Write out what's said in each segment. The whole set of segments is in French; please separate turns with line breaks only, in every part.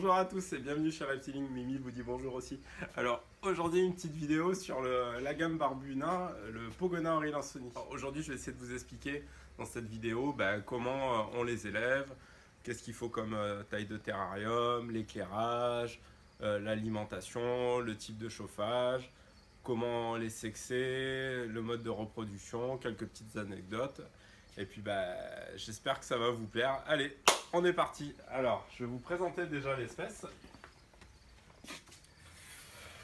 Bonjour à tous et bienvenue chez Reptiling. Mimi vous dit bonjour aussi. Alors aujourd'hui une petite vidéo sur la gamme barbu nain, le Pogona Henri Lansoni. Aujourd'hui je vais essayer de vous expliquer dans cette vidéo comment on les élève, qu'est-ce qu'il faut comme taille de terrarium, l'éclairage, l'alimentation, le type de chauffage, comment les sexer, le mode de reproduction, quelques petites anecdotes. Et puis j'espère que ça va vous plaire. Allez, on est parti. Alors, je vais vous présenter déjà l'espèce.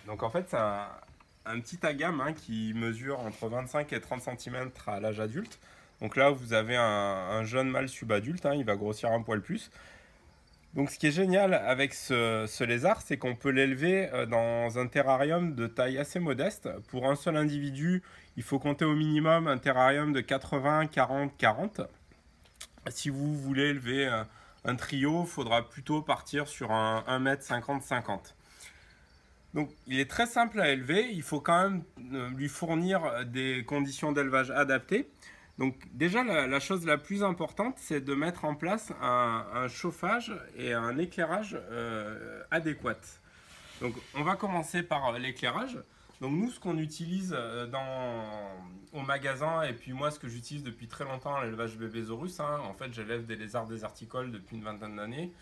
Donc en fait, c'est un petit agame qui mesure entre 25 et 30 cm à l'âge adulte. Donc là, vous avez un jeune mâle subadulte, il va grossir un poil plus. Donc ce qui est génial avec ce lézard, c'est qu'on peut l'élever dans un terrarium de taille assez modeste. Pour un seul individu, il faut compter au minimum un terrarium de 80, 40, 40. Si vous voulez élever un trio, il faudra plutôt partir sur un 1,50 m 50. Donc il est très simple à élever, il faut quand même lui fournir des conditions d'élevage adaptées. Donc déjà la chose la plus importante, c'est de mettre en place un chauffage et un éclairage adéquat. Donc on va commencer par l'éclairage. Donc nous, ce qu'on utilise au magasin, et puis moi ce que j'utilise depuis très longtemps, l'élevage Bébésaurus, en fait j'élève des lézards déserticoles depuis une vingtaine d'années.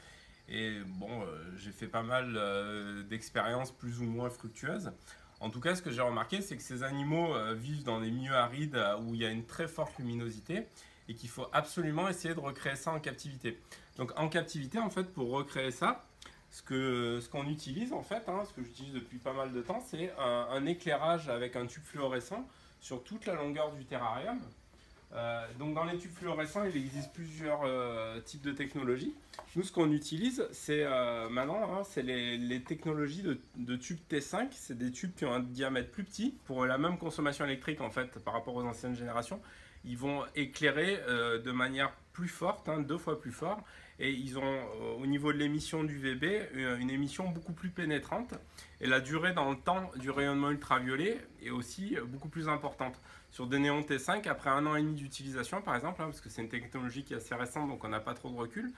Et bon, j'ai fait pas mal d'expériences plus ou moins fructueuses. En tout cas, ce que j'ai remarqué, c'est que ces animaux vivent dans des milieux arides où il y a une très forte luminosité et qu'il faut absolument essayer de recréer ça en captivité. Donc en captivité, en fait, pour recréer ça, ce qu'on utilise, en fait, ce que j'utilise depuis pas mal de temps, c'est un éclairage avec un tube fluorescent sur toute la longueur du terrarium. Donc dans les tubes fluorescents, il existe plusieurs types de technologies. Nous, ce qu'on utilise, c'est maintenant, c'est les technologies de tubes T5. C'est des tubes qui ont un diamètre plus petit. Pour la même consommation électrique, en fait, par rapport aux anciennes générations, ils vont éclairer de manière plus forte, 2 fois plus fort. Et ils ont, au niveau de l'émission du VB, une émission beaucoup plus pénétrante. Et la durée dans le temps du rayonnement ultraviolet est aussi beaucoup plus importante. Sur des néons T5, après 1 an et demi d'utilisation, par exemple, parce que c'est une technologie qui est assez récente, donc on n'a pas trop de recul.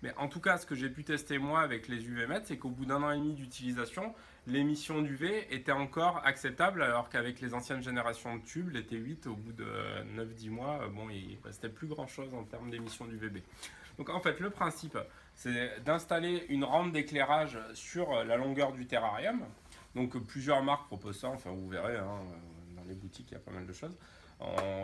Mais en tout cas, ce que j'ai pu tester moi avec les UV-mètres, c'est qu'au bout d'1 an et demi d'utilisation, l'émission d'UV était encore acceptable, alors qu'avec les anciennes générations de tubes, les T8, au bout de 9-10 mois, il ne restait plus grand-chose en termes d'émission d'UVB. Donc en fait, le principe, c'est d'installer une rampe d'éclairage sur la longueur du terrarium. Donc plusieurs marques proposent ça, enfin vous verrez, dans les boutiques, il y a pas mal de choses.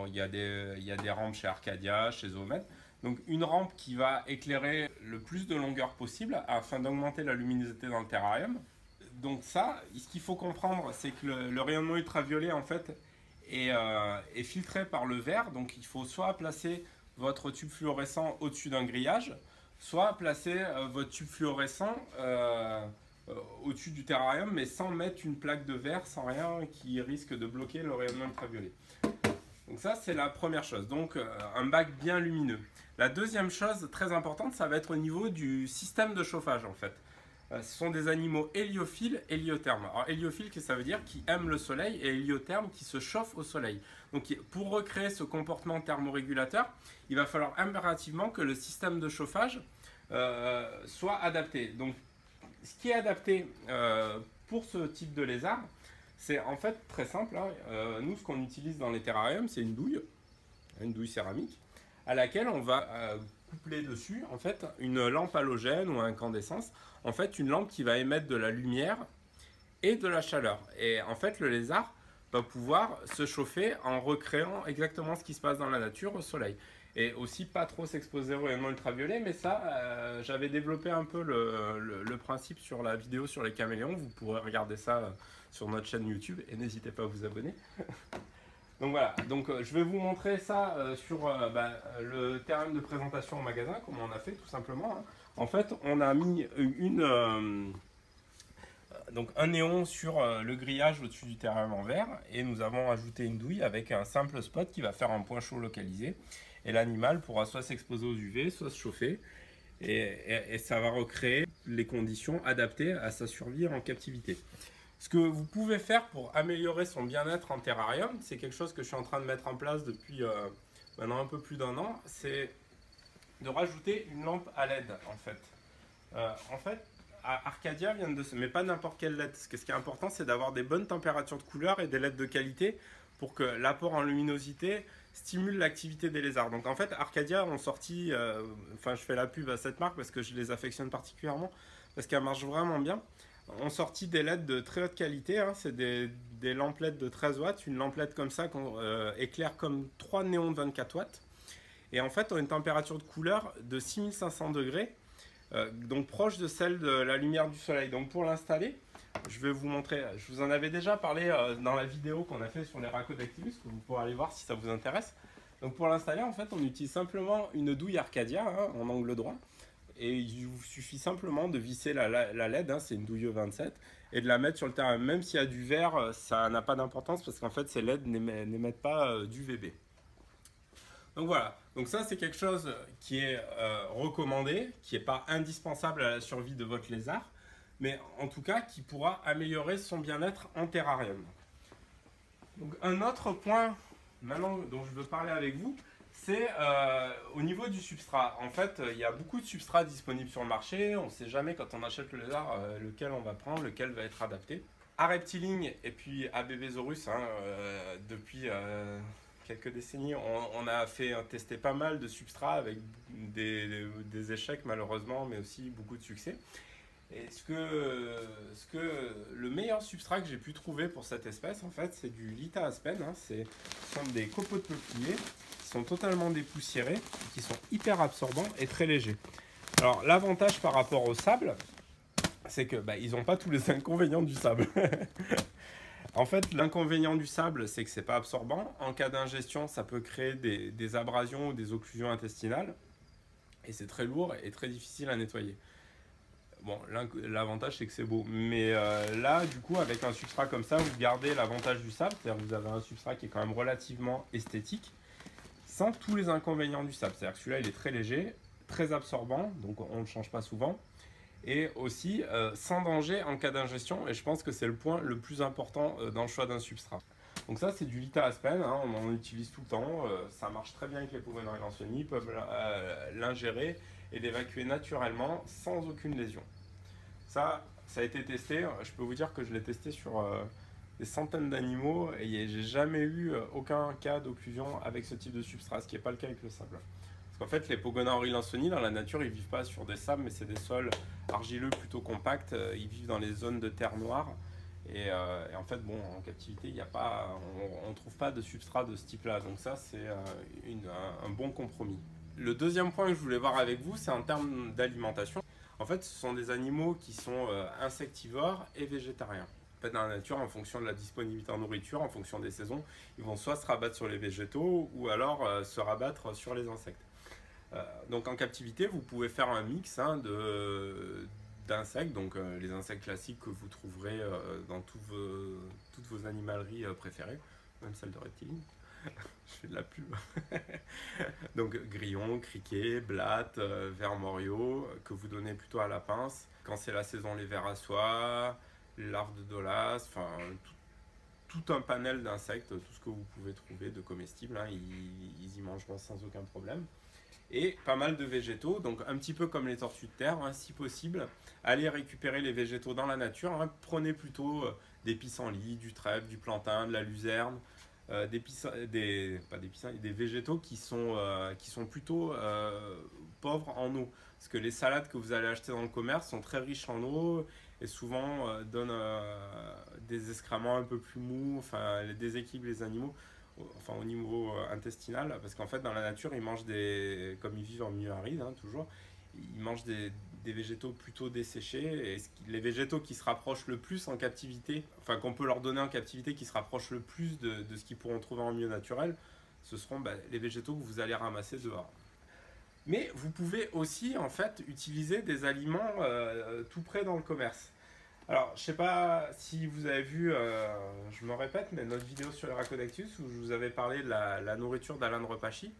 Il y a des rampes chez Arcadia, chez Zoomed. Donc une rampe qui va éclairer le plus de longueur possible afin d'augmenter la luminosité dans le terrarium. Donc ça, ce qu'il faut comprendre, c'est que le rayonnement ultraviolet en fait est filtré par le verre. Donc il faut soit placer votre tube fluorescent au-dessus d'un grillage, soit placer votre tube fluorescent au-dessus du terrarium, mais sans mettre une plaque de verre, sans rien qui risque de bloquer le rayonnement ultraviolet. Donc ça, c'est la première chose, donc un bac bien lumineux. La deuxième chose très importante, ça va être au niveau du système de chauffage en fait. Ce sont des animaux héliophiles, héliothermes. Alors héliophile, ça veut dire qui aiment le soleil, et héliotherme qui se chauffe au soleil. Donc pour recréer ce comportement thermorégulateur, il va falloir impérativement que le système de chauffage soit adapté. Donc ce qui est adapté pour ce type de lézard, c'est en fait très simple. Nous, ce qu'on utilise dans les terrariums, c'est une douille céramique, à laquelle on va coupler dessus en fait une lampe halogène ou un incandescence, en fait une lampe qui va émettre de la lumière et de la chaleur. Et en fait, le lézard va pouvoir se chauffer en recréant exactement ce qui se passe dans la nature au soleil. Et aussi pas trop s'exposer au rayonnement ultraviolet, mais ça, j'avais développé un peu le principe sur la vidéo sur les caméléons. Vous pourrez regarder ça sur notre chaîne YouTube et n'hésitez pas à vous abonner. Donc voilà, donc je vais vous montrer ça sur le terrain de présentation au magasin, comment on a fait tout simplement. En fait, on a mis donc un néon sur le grillage au-dessus du terrarium en verre, et nous avons ajouté une douille avec un simple spot qui va faire un point chaud localisé. Et l'animal pourra soit s'exposer aux UV, soit se chauffer, et ça va recréer les conditions adaptées à sa survie en captivité. Ce que vous pouvez faire pour améliorer son bien-être en terrarium, c'est quelque chose que je suis en train de mettre en place depuis maintenant un peu plus d'1 an, c'est de rajouter une lampe à LED en fait. Arcadia vient de... Mais pas n'importe quelle LED. Parce que ce qui est important, c'est d'avoir des bonnes températures de couleur et des LED de qualité pour que l'apport en luminosité stimule l'activité des lézards. Donc en fait, Arcadia ont sorti... Enfin, je fais la pub à cette marque parce que je les affectionne particulièrement, parce qu'elle marche vraiment bien. Ont sorti des LED de très haute qualité, hein. C'est des lampes LED de 13 watts, une lampe LED comme ça qu'on éclaire comme 3 néons de 24 watts. Et en fait, on a une température de couleur de 6500 degrés, donc proche de celle de la lumière du soleil. Donc pour l'installer, je vais vous montrer, je vous en avais déjà parlé dans la vidéo qu'on a fait sur les racos d'Activus, que vous pourrez aller voir si ça vous intéresse. Donc pour l'installer, en fait, on utilise simplement une douille Arcadia, hein, en angle droit. Et il vous suffit simplement de visser la LED, hein, c'est une douille E27, et de la mettre sur le terrain. Même s'il y a du vert, ça n'a pas d'importance parce qu'en fait ces LED n'émettent pas d'UVB. Donc voilà, donc ça c'est quelque chose qui est recommandé, qui n'est pas indispensable à la survie de votre lézard, mais en tout cas qui pourra améliorer son bien-être en terrarium. Donc un autre point maintenant dont je veux parler avec vous, c'est au niveau du substrat. En fait, il y a beaucoup de substrats disponibles sur le marché. On ne sait jamais quand on achète le lézard lequel on va prendre, lequel va être adapté. À Reptiling et puis à Bebesaurus, hein, depuis quelques décennies, on a fait tester pas mal de substrats avec des échecs malheureusement, mais aussi beaucoup de succès. Et le meilleur substrat que j'ai pu trouver pour cette espèce, en fait, c'est du Lita Aspen. Hein. Ce sont des copeaux de peuplier qui sont totalement dépoussiérés, qui sont hyper absorbants et très légers. Alors, l'avantage par rapport au sable, c'est que ils n'ont pas tous les inconvénients du sable. En fait, l'inconvénient du sable, c'est que c'est pas absorbant. En cas d'ingestion, ça peut créer des abrasions ou des occlusions intestinales. Et c'est très lourd et très difficile à nettoyer. Bon, l'avantage c'est que c'est beau, mais là du coup avec un substrat comme ça vous gardez l'avantage du sable, c'est-à-dire que vous avez un substrat qui est quand même relativement esthétique, sans tous les inconvénients du sable, c'est-à-dire que celui-là il est très léger, très absorbant, donc on ne le change pas souvent, et aussi sans danger en cas d'ingestion, et je pense que c'est le point le plus important dans le choix d'un substrat. Donc ça c'est du Lita Aspen, hein, on en utilise tout le temps, ça marche très bien avec les Pogonori lanceni, ils peuvent l'ingérer et l'évacuer naturellement sans aucune lésion. Ça a été testé, je peux vous dire que je l'ai testé sur des centaines d'animaux et j'ai jamais eu aucun cas d'occlusion avec ce type de substrat, ce qui n'est pas le cas avec le sable. Parce qu'en fait les Pogonori lanceni dans la nature ils vivent pas sur des sables mais c'est des sols argileux plutôt compacts, ils vivent dans les zones de terre noire et en fait bon en captivité il y a pas, on trouve pas de substrat de ce type là, donc ça c'est un bon compromis. Le deuxième point que je voulais voir avec vous, c'est en termes d'alimentation. En fait, ce sont des animaux qui sont insectivores et végétariens. En fait, dans la nature, en fonction de la disponibilité en nourriture, en fonction des saisons, ils vont soit se rabattre sur les végétaux ou alors se rabattre sur les insectes. Donc en captivité, vous pouvez faire un mix d'insectes, donc les insectes classiques que vous trouverez dans toutes vos animaleries préférées, même celle de Reptiling. Je fais de la pub. Donc grillons, criquets, blattes, vers morio, que vous donnez plutôt à la pince. Quand c'est la saison, les vers à soie, les larves de dolas, enfin tout un panel d'insectes, tout ce que vous pouvez trouver de comestibles, hein, ils y mangeront sans aucun problème. Et pas mal de végétaux, donc un petit peu comme les tortues de terre, hein, si possible, allez récupérer les végétaux dans la nature, hein, prenez plutôt des pissenlits, du trèfle, du plantain, de la luzerne, des végétaux qui sont plutôt pauvres en eau. Parce que les salades que vous allez acheter dans le commerce sont très riches en eau et souvent donnent des excréments un peu plus mous, enfin déséquilibrent les animaux, enfin au niveau intestinal, parce qu'en fait dans la nature ils mangent comme ils vivent en milieu aride, hein, toujours, ils mangent des végétaux plutôt desséchés, et les végétaux qui se rapprochent le plus en captivité, enfin qu'on peut leur donner en captivité, qui se rapprochent le plus de ce qu'ils pourront trouver en milieu naturel, ce seront les végétaux que vous allez ramasser dehors. Mais vous pouvez aussi en fait utiliser des aliments tout près dans le commerce. Alors, je ne sais pas si vous avez vu, je me répète, mais notre vidéo sur les Rhacodactylus où je vous avais parlé de la nourriture d'Alan Repachi,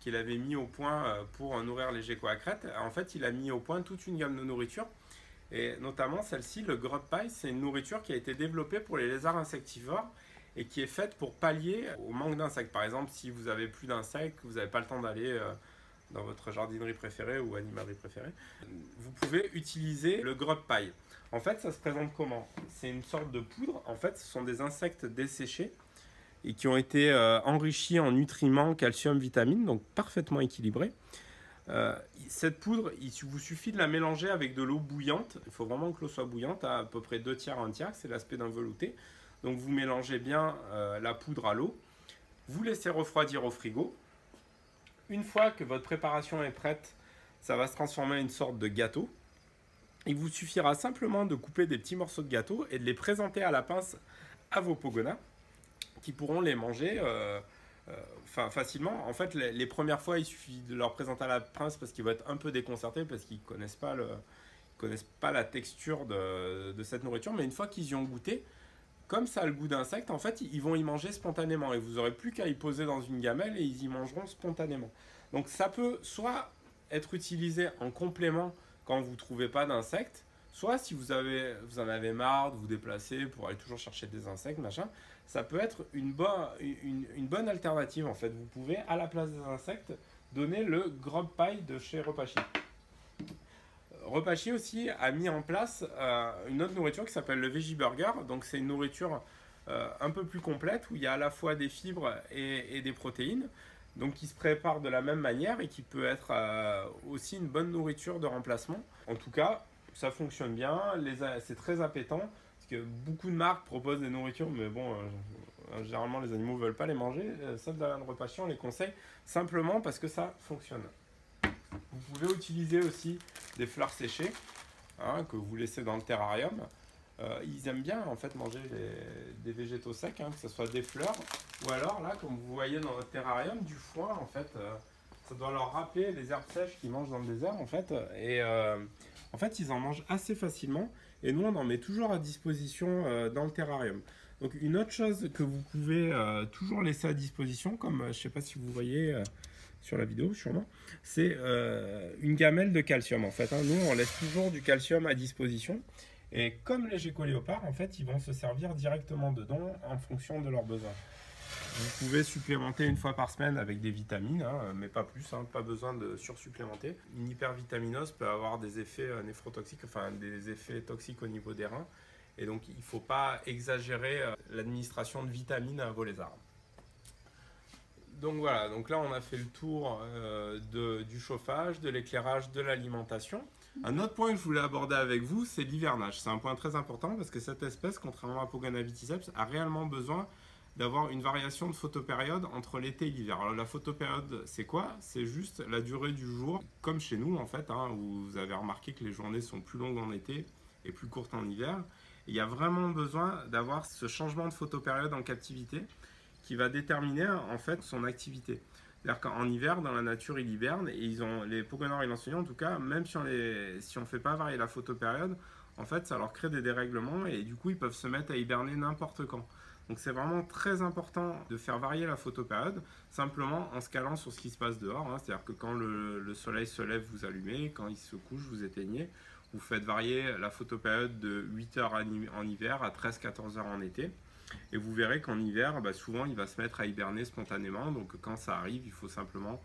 qu'il avait mis au point pour nourrir les geckos à crête. En fait, il a mis au point toute une gamme de nourriture, et notamment celle-ci, le Grub Pie, c'est une nourriture qui a été développée pour les lézards insectivores et qui est faite pour pallier au manque d'insectes. Par exemple, si vous avez plus d'insectes, que vous n'avez pas le temps d'aller dans votre jardinerie préférée ou animalerie préférée, vous pouvez utiliser le grub pie. En fait, ça se présente comment? C'est une sorte de poudre. En fait, ce sont des insectes desséchés et qui ont été enrichis en nutriments, calcium, vitamines, donc parfaitement équilibrés. Cette poudre, il vous suffit de la mélanger avec de l'eau bouillante. Il faut vraiment que l'eau soit bouillante, à peu près 2 tiers, 1 tiers, c'est l'aspect d'un velouté. Donc vous mélangez bien la poudre à l'eau. Vous laissez refroidir au frigo. Une fois que votre préparation est prête, ça va se transformer en une sorte de gâteau. Il vous suffira simplement de couper des petits morceaux de gâteau et de les présenter à la pince à vos pogonas qui pourront les manger facilement. En fait, les premières fois, il suffit de leur présenter à la pince parce qu'ils vont être un peu déconcertés parce qu'ils ne connaissent pas la texture de cette nourriture. Mais une fois qu'ils y ont goûté, comme ça a le goût d'insecte, en fait, ils vont y manger spontanément. Et vous n'aurez plus qu'à y poser dans une gamelle et ils y mangeront spontanément. Donc ça peut soit être utilisé en complément quand vous ne trouvez pas d'insectes, soit si vous en avez marre de vous déplacer pour aller toujours chercher des insectes, machin, ça peut être une bonne alternative en fait. Vous pouvez, à la place des insectes, donner le grub pie de chez Repachi. Repachi aussi a mis en place une autre nourriture qui s'appelle le Veggie Burger. Donc c'est une nourriture un peu plus complète où il y a à la fois des fibres et des protéines. Donc qui se prépare de la même manière et qui peut être aussi une bonne nourriture de remplacement. En tout cas, ça fonctionne bien, c'est très appétant, parce que beaucoup de marques proposent des nourritures, mais bon, généralement les animaux ne veulent pas les manger. Celle d'Alain Repachi, on les conseille simplement parce que ça fonctionne. Vous pouvez utiliser aussi des fleurs séchées que vous laissez dans le terrarium. Ils aiment bien en fait manger des végétaux secs, que ce soit des fleurs ou alors là, comme vous voyez dans notre terrarium, du foin en fait. Ça doit leur rappeler les herbes sèches qu'ils mangent dans le désert en fait. Et en fait, ils en mangent assez facilement. Et nous, on en met toujours à disposition dans le terrarium. Donc une autre chose que vous pouvez toujours laisser à disposition, comme je ne sais pas si vous voyez sur la vidéo sûrement, c'est une gamelle de calcium en fait. Nous, on laisse toujours du calcium à disposition. Et comme les gécoléopards, en fait, ils vont se servir directement dedans en fonction de leurs besoins. Vous pouvez supplémenter une fois par semaine avec des vitamines, mais pas plus, pas besoin de sursupplémenter. Une hypervitaminose peut avoir des effets néphrotoxiques, enfin des effets toxiques au niveau des reins. Et donc, il ne faut pas exagérer l'administration de vitamines à vos lézards. Donc voilà, donc là on a fait le tour du chauffage, de l'éclairage, de l'alimentation. Un autre point que je voulais aborder avec vous, c'est l'hivernage. C'est un point très important parce que cette espèce, contrairement à Pogona viticeps, a réellement besoin d'avoir une variation de photopériode entre l'été et l'hiver. Alors la photopériode, c'est quoi? C'est juste la durée du jour, comme chez nous en fait, où vous avez remarqué que les journées sont plus longues en été et plus courtes en hiver. Et il y a vraiment besoin d'avoir ce changement de photopériode en captivité qui va déterminer en fait son activité. C'est-à-dire qu'en hiver, dans la nature, ils hibernent et les Pogonors et l'enseignant, en tout cas, même si on ne fait pas varier la photopériode, en fait, ça leur crée des dérèglements et du coup, ils peuvent se mettre à hiberner n'importe quand. Donc c'est vraiment très important de faire varier la photopériode, simplement en se calant sur ce qui se passe dehors. C'est-à-dire que quand le soleil se lève, vous allumez, quand il se couche, vous éteignez. Vous faites varier la photopériode de 8 heures en hiver à 13-14 heures en été. Et vous verrez qu'en hiver, souvent, il va se mettre à hiberner spontanément. Donc quand ça arrive, il faut simplement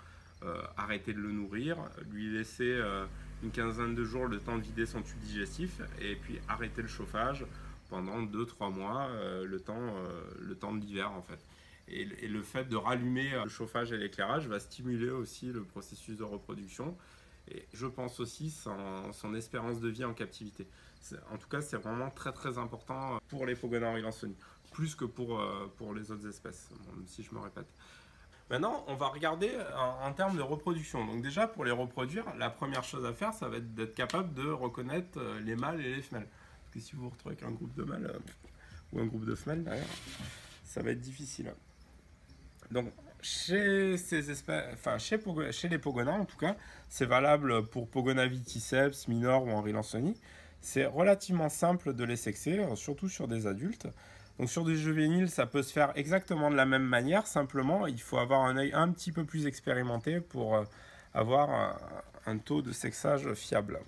arrêter de le nourrir, lui laisser une quinzaine de jours le temps de vider son tube digestif et puis arrêter le chauffage pendant 2-3 mois, le temps de l'hiver en fait. Et le fait de rallumer le chauffage et l'éclairage va stimuler aussi le processus de reproduction et je pense aussi son espérance de vie en captivité. En tout cas, c'est vraiment très très important pour les Pogonors ilansoni, plus que pour les autres espèces, même si je me répète. Maintenant, on va regarder en termes de reproduction. Donc déjà, pour les reproduire, la première chose à faire, ça va être d'être capable de reconnaître les mâles et les femelles. Parce que si vous vous retrouvez avec un groupe de mâles ou un groupe de femelles derrière, ça va être difficile. Donc, chez les Pogonors, en tout cas, c'est valable pour Pogona viticeps, minor ou Henri Lansoni. C'est relativement simple de les sexer, surtout sur des adultes. Donc sur des juvéniles, ça peut se faire exactement de la même manière, simplement il faut avoir un œil un petit peu plus expérimenté pour avoir un taux de sexage fiable.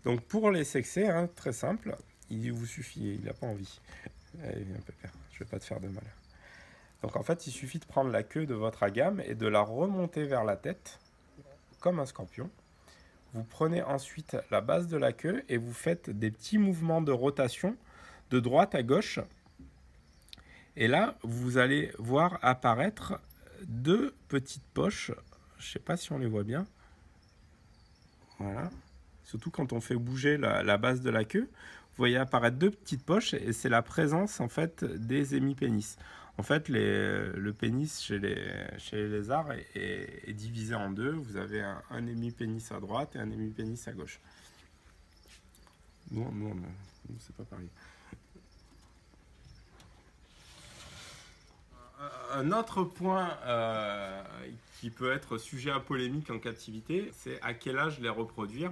Donc pour les sexer, très simple, il vous suffit, il n'a pas envie. Allez, viens pépère, je ne vais pas te faire de mal. Donc en fait, il suffit de prendre la queue de votre agame et de la remonter vers la tête. comme un scorpion. Vous prenez ensuite la base de la queue et vous faites des petits mouvements de rotation de droite à gauche. Et là, vous allez voir apparaître deux petites poches. Je ne sais pas si on les voit bien. Voilà. Surtout quand on fait bouger la base de la queue. Vous voyez apparaître deux petites poches et c'est la présence en fait des hémipénis. En fait, le pénis chez les lézards est divisé en deux. Vous avez un hémipénis à droite et un hémipénis à gauche. Nous c'est pas pareil. Un autre point qui peut être sujet à polémique en captivité, c'est à quel âge les reproduire.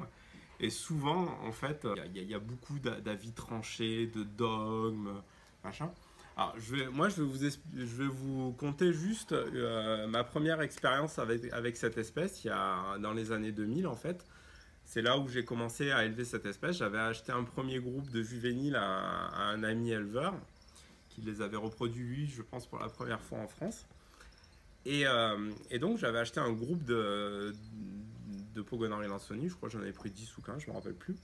Et souvent, en fait, il y a beaucoup d'avis tranchés, de dogmes, machin. Alors, je vais vous conter juste ma première expérience avec cette espèce, dans les années 2000, en fait. C'est là où j'ai commencé à élever cette espèce. J'avais acheté un premier groupe de juvéniles à un ami éleveur, qui les avait reproduits, lui, je pense, pour la première fois en France. Et donc, j'avais acheté un groupe de Pogonari lansoni, je crois que j'en avais pris 10 ou 15, je ne me rappelle plus.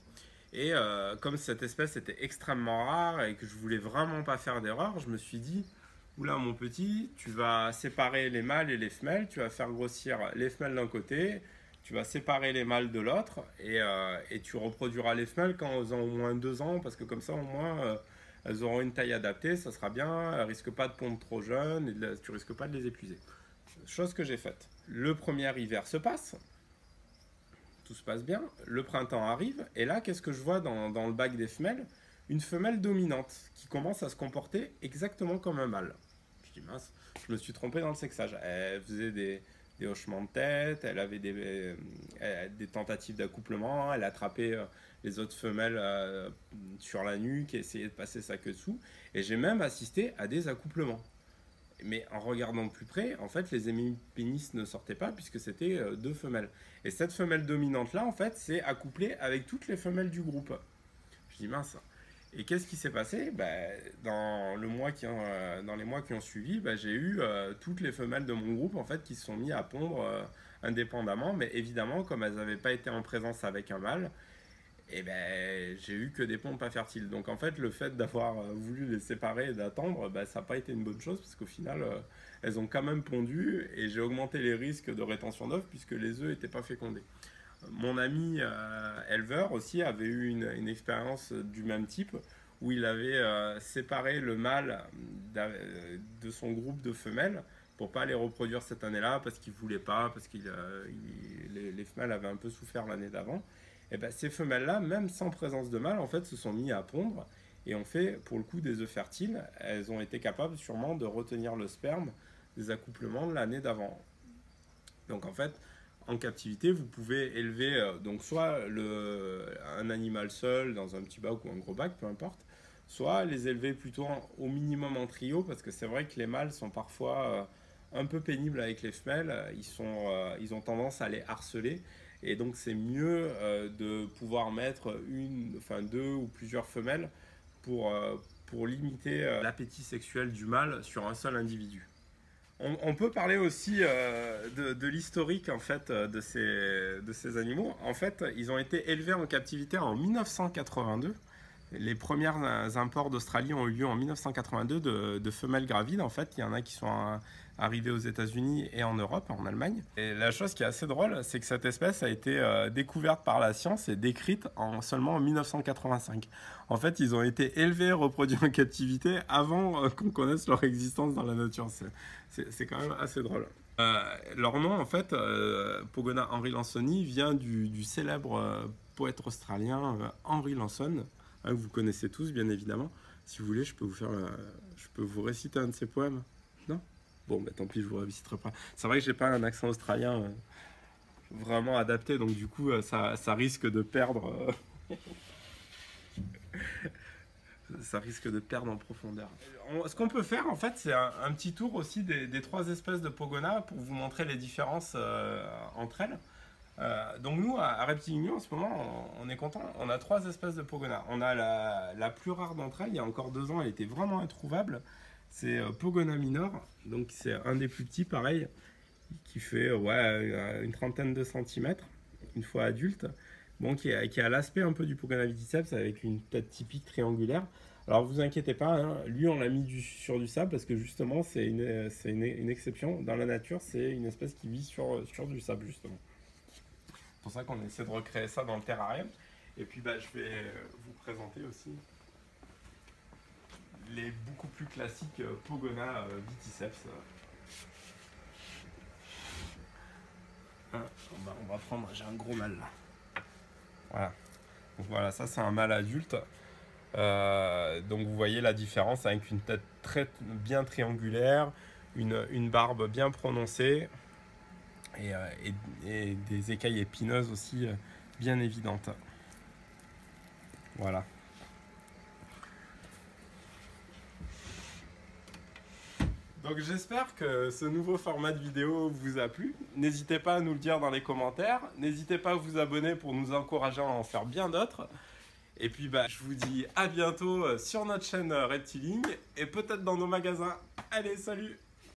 Et comme cette espèce était extrêmement rare et que je voulais vraiment pas faire d'erreur, je me suis dit, oula mon petit, tu vas séparer les mâles et les femelles, tu vas faire grossir les femelles d'un côté, tu vas séparer les mâles de l'autre, et tu reproduiras les femelles quand elles ont au moins 2 ans, parce que comme ça au moins elles auront une taille adaptée, ça sera bien, elles ne risquent pas de pondre trop jeunes, et tu risques pas de les épuiser. Chose que j'ai faite. Le premier hiver se passe, tout se passe bien, le printemps arrive, et là, qu'est-ce que je vois dans le bac des femelles? Une femelle dominante qui commence à se comporter exactement comme un mâle. Je dis mince, je me suis trompé dans le sexage. Elle faisait des hochements de tête, elle avait des tentatives d'accouplement, elle attrapait les autres femelles sur la nuque et essayait de passer sa queue dessous. Et j'ai même assisté à des accouplements. Mais en regardant de plus près, en fait, les hémipénis ne sortaient pas puisque c'était deux femelles. Et cette femelle dominante-là, en fait, c'est accouplée avec toutes les femelles du groupe. Je dis mince. Et qu'est-ce qui s'est passé? Dans les mois qui ont suivi, j'ai eu toutes les femelles de mon groupe en fait, qui se sont mis à pondre indépendamment. Mais évidemment, comme elles n'avaient pas été en présence avec un mâle, j'ai eu que des pondes pas fertiles. Donc en fait, le fait d'avoir voulu les séparer et d'attendre, ça n'a pas été une bonne chose parce qu'au final, elles ont quand même pondu et j'ai augmenté les risques de rétention d'œufs puisque les œufs n'étaient pas fécondés. Mon ami éleveur aussi avait eu une expérience du même type où il avait séparé le mâle de son groupe de femelles pour pas les reproduire cette année-là parce qu'il voulait pas, parce que les femelles avaient un peu souffert l'année d'avant. Et ces femelles-là, même sans présence de mâle, en fait, se sont mis à pondre et ont fait, pour le coup, des œufs fertiles. Elles ont été capables sûrement de retenir le sperme des accouplements de l'année d'avant. Donc en fait, en captivité, vous pouvez élever donc soit un animal seul dans un petit bac ou un gros bac, peu importe, soit les élever plutôt au minimum en trio, parce que c'est vrai que les mâles sont parfois un peu pénibles avec les femelles, ils ont tendance à les harceler, et donc c'est mieux de pouvoir mettre deux ou plusieurs femelles pour limiter l'appétit sexuel du mâle sur un seul individu. On peut parler aussi de l'historique en fait de ces animaux. En fait, ils ont été élevés en captivité en 1982. Les premiers imports d'Australie ont eu lieu en 1982 de femelles gravides. En fait, il y en a qui sont arrivées aux États-Unis et en Europe, en Allemagne. Et la chose qui est assez drôle, c'est que cette espèce a été découverte par la science et décrite seulement en 1985. En fait, ils ont été élevés, reproduits en captivité avant qu'on connaisse leur existence dans la nature. C'est quand même assez drôle. Leur nom, en fait, Pogona Henry Lansoni, vient du célèbre poète australien Henry Lanson, que vous connaissez tous, bien évidemment. Si vous voulez, je peux vous réciter un de ses poèmes. Non? Bon, tant pis, je vous réciterai pas. C'est vrai que j'ai pas un accent australien vraiment adapté, donc du coup, ça risque de perdre... ça risque de perdre en profondeur. Ce qu'on peut faire, en fait, c'est un petit tour aussi des trois espèces de Pogona pour vous montrer les différences entre elles. Donc nous, à Reptiligny, en ce moment, on est content. On a trois espèces de Pogona. On a la plus rare d'entre elles. Il y a encore 2 ans, elle était vraiment introuvable. C'est Pogona minor. Donc c'est un des plus petits, pareil. qui fait une trentaine de centimètres, une fois adulte. Bon, qui a l'aspect un peu du Pogonaviticeps avec une tête typique triangulaire. Alors vous inquiétez pas, hein, lui on l'a mis sur du sable parce que justement c'est une exception. Dans la nature, c'est une espèce qui vit sur du sable justement. C'est pour ça qu'on essaie de recréer ça dans le terrarium. Et puis je vais vous présenter aussi les beaucoup plus classiques Pogona Viticeps. On va prendre, j'ai un gros mâle là. Voilà. Donc voilà, ça c'est un mâle adulte. Donc vous voyez la différence avec une tête très bien triangulaire, une barbe bien prononcée et des écailles épineuses aussi bien évidentes. Voilà. Donc j'espère que ce nouveau format de vidéo vous a plu. N'hésitez pas à nous le dire dans les commentaires. N'hésitez pas à vous abonner pour nous encourager à en faire bien d'autres. Et puis je vous dis à bientôt sur notre chaîne Reptiling et peut-être dans nos magasins. Allez, salut!